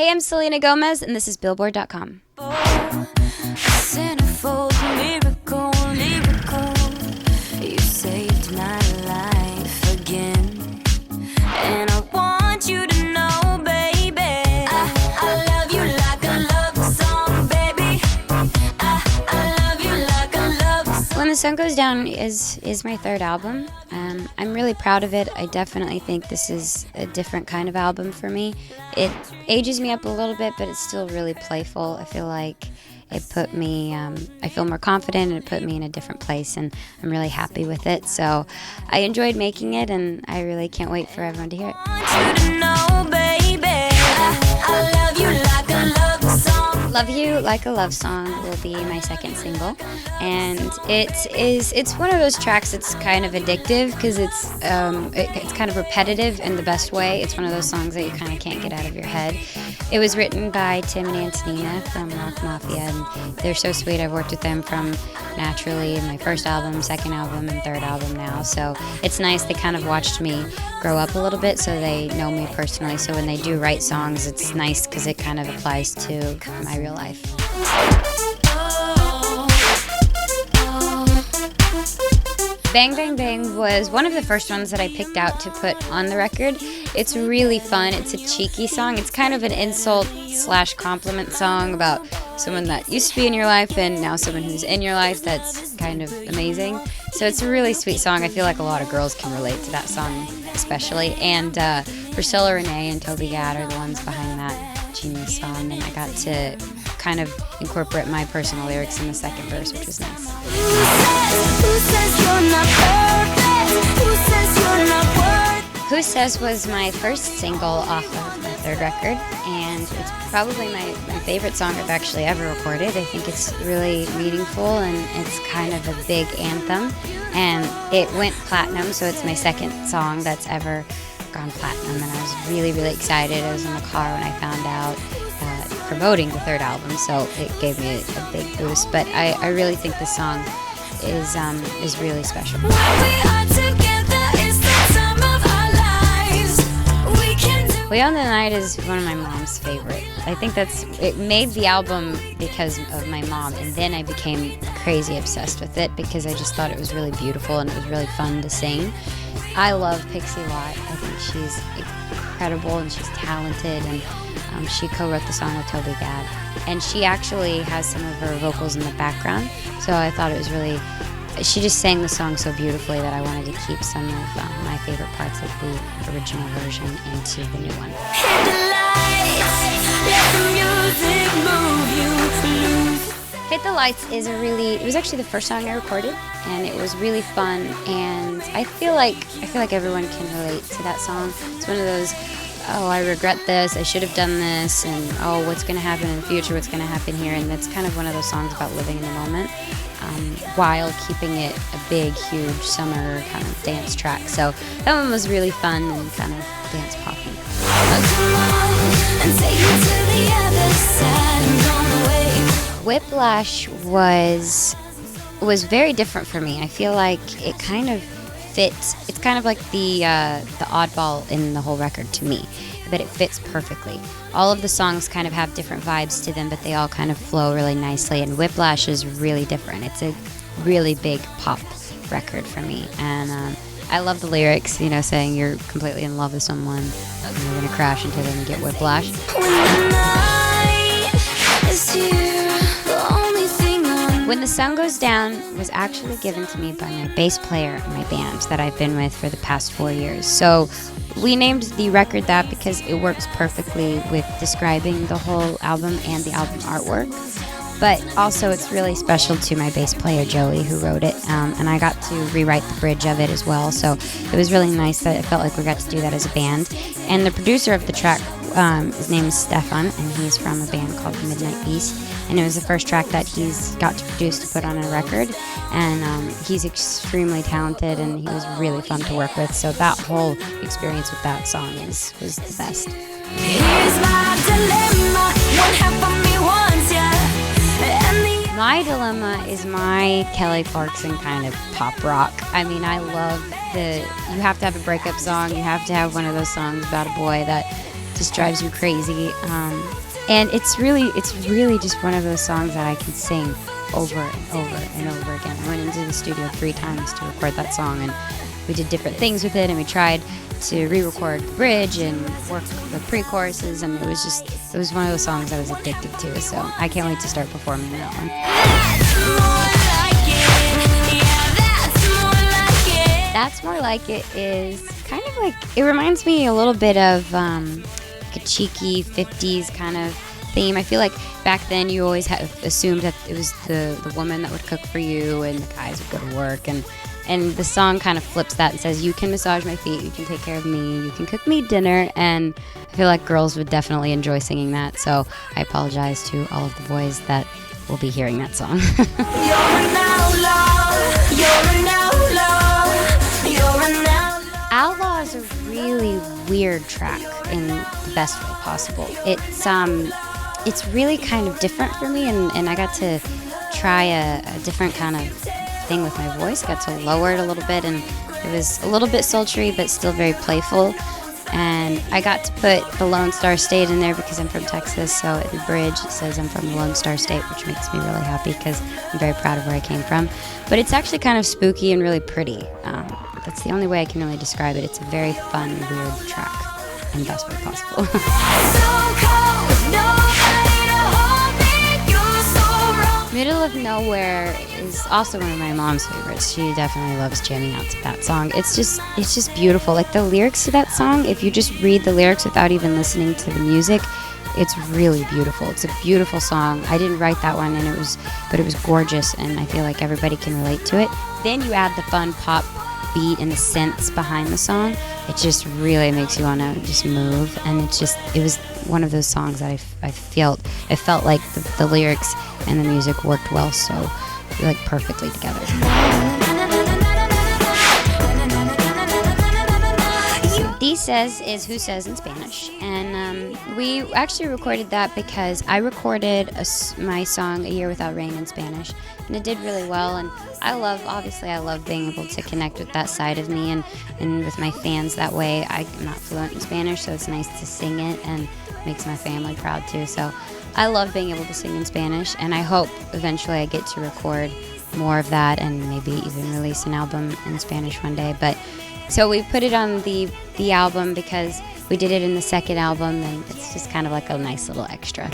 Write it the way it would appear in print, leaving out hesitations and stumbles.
Hey, I'm Selena Gomez, and this is Billboard.com. Centerfold, miracle, lyrical. You saved my life again, and I want you to know, baby, I love you like a love song, baby. I love you like a love song. When the Sun Goes Down is my third album. I'm really proud of it. I definitely think this is a different kind of album for me. It ages me up a little bit, but it's still really playful. I feel like it put me, I feel more confident, and it put me in a different place, and I'm really happy with it. So I enjoyed making it, and I really can't wait for everyone to hear it. I want you to know, baby, I love you like a love song. Love You Like a Love Song will be my second single, and it's one of those tracks that's kind of addictive because it's kind of repetitive in the best way. It's one of those songs that you kind of can't get out of your head. It was written by Tim and Antonina from Rock Mafia, and they're so sweet. I've worked with them from Naturally, my first album, second album, and third album now, so it's nice. They kind of watched me grow up a little bit, so they know me personally, so when they do write songs, it's nice because it kind of applies to my real life. Bang Bang Bang was one of the first ones that I picked out to put on the record. It's really fun. It's a cheeky song. It's kind of an insult/compliment song about someone that used to be in your life and now someone who's in your life that's kind of amazing. So it's a really sweet song. I feel like a lot of girls can relate to that song especially. And Priscilla Renee and Toby Gad are the ones behind that genius song, and I got to kind of incorporate my personal lyrics in the second verse, which was nice. Who says you're not perfect? Who says you're not worth? Who Says was my first single off of my third record, and it's probably my favorite song I've actually ever recorded. I think it's really meaningful, and it's kind of a big anthem, and it went platinum, so it's my second song that's ever gone platinum, and I was really, really excited. I was in the car when I found out promoting the third album, so it gave me a big boost. But I really think this song is really special. What we are together is the time of our lives. We can do. We On the Night is one of my mom's favorite. I think it made the album because of my mom, and then I became crazy obsessed with it because I just thought it was really beautiful and it was really fun to sing. I love Pixie Lott. I think she's incredible and she's talented, and she co-wrote the song with Toby Gad, and she actually has some of her vocals in the background, so I thought it was really, she just sang the song so beautifully that I wanted to keep some of my favorite parts of the original version into the new one. Hit the lights, let the music move you. Hit the Lights it was actually the first song I recorded, and it was really fun, and I feel like everyone can relate to that song. It's one of those, oh, I regret this, I should have done this, and oh, what's going to happen in the future, what's going to happen here, and it's kind of one of those songs about living in the moment while keeping it a big, huge summer kind of dance track. So that one was really fun and kind of dance poppy. Come on and take me to the other side and gone away. Whiplash was very different for me. I feel like it kind of fits. It's kind of like the oddball in the whole record to me, but it fits perfectly. All of the songs kind of have different vibes to them, but they all kind of flow really nicely, and Whiplash is really different. It's a really big pop record for me, and I love the lyrics, saying you're completely in love with someone and you're going to crash into them and get whiplash. When the night is here, the only thing I When the Sun Goes Down was actually given to me by my bass player in my band that I've been with for the past 4 years. So we named the record that because it works perfectly with describing the whole album and the album artwork. But also it's really special to my bass player, Joey, who wrote it. And I got to rewrite the bridge of it as well. So it was really nice that it felt like we got to do that as a band. And the producer of the track, his name is Stefan, and he's from a band called Midnight Beast. And it was the first track that he's got to produce to put on a record. And he's extremely talented, and he was really fun to work with. So that whole experience with that song was the best. Here's my dilemma. One half of me wants ya, and the My Dilemma is my Kelly Clarkson kind of pop rock. I mean, I love you have to have a breakup song. You have to have one of those songs about a boy that just drives you crazy. And it's really just one of those songs that I can sing over and over and over again. I went into the studio 3 times to record that song, and we did different things with it, and we tried to re-record the bridge and work the pre-choruses, and it was one of those songs I was addicted to, so I can't wait to start performing that one. That's More Like It is kind of like, it reminds me a little bit of like a cheeky 50s kind of theme. I feel like back then you always assumed that it was the woman that would cook for you and the guys would go to work, and the song kind of flips that and says, you can massage my feet, you can take care of me, you can cook me dinner, and I feel like girls would definitely enjoy singing that, so I apologize to all of the boys that will be hearing that song. Outlaw is a really weird track in the best way possible. It's really kind of different for me, and I got to try a different kind of thing with my voice. Got to lower it a little bit, and it was a little bit sultry but still very playful. And I got to put the Lone Star State in there because I'm from Texas, so at the bridge it says I'm from the Lone Star State, which makes me really happy because I'm very proud of where I came from. But it's actually kind of spooky and really pretty. That's the only way I can really describe it. It's a very fun, weird track in the best way possible. Middle of Nowhere is also one of my mom's favorites. She definitely loves jamming out to that song. It's just beautiful. Like the lyrics to that song, if you just read the lyrics without even listening to the music, it's really beautiful. It's a beautiful song. I didn't write that one, but it was gorgeous, and I feel like everybody can relate to it. Then you add the fun pop beat and the synths behind the song. It just really makes you want to just move, and it was one of those songs that I felt like the lyrics and the music worked well, so like perfectly together. Dices is Who Says in Spanish, and we actually recorded that because I recorded my song A Year Without Rain in Spanish, and it did really well, and I love being able to connect with that side of me and with my fans that way. I'm not fluent in Spanish, so it's nice to sing it, and makes my family proud too, so I love being able to sing in Spanish, and I hope eventually I get to record more of that and maybe even release an album in Spanish one day. But so we put it on the album because we did it in the second album, and it's just kind of like a nice little extra.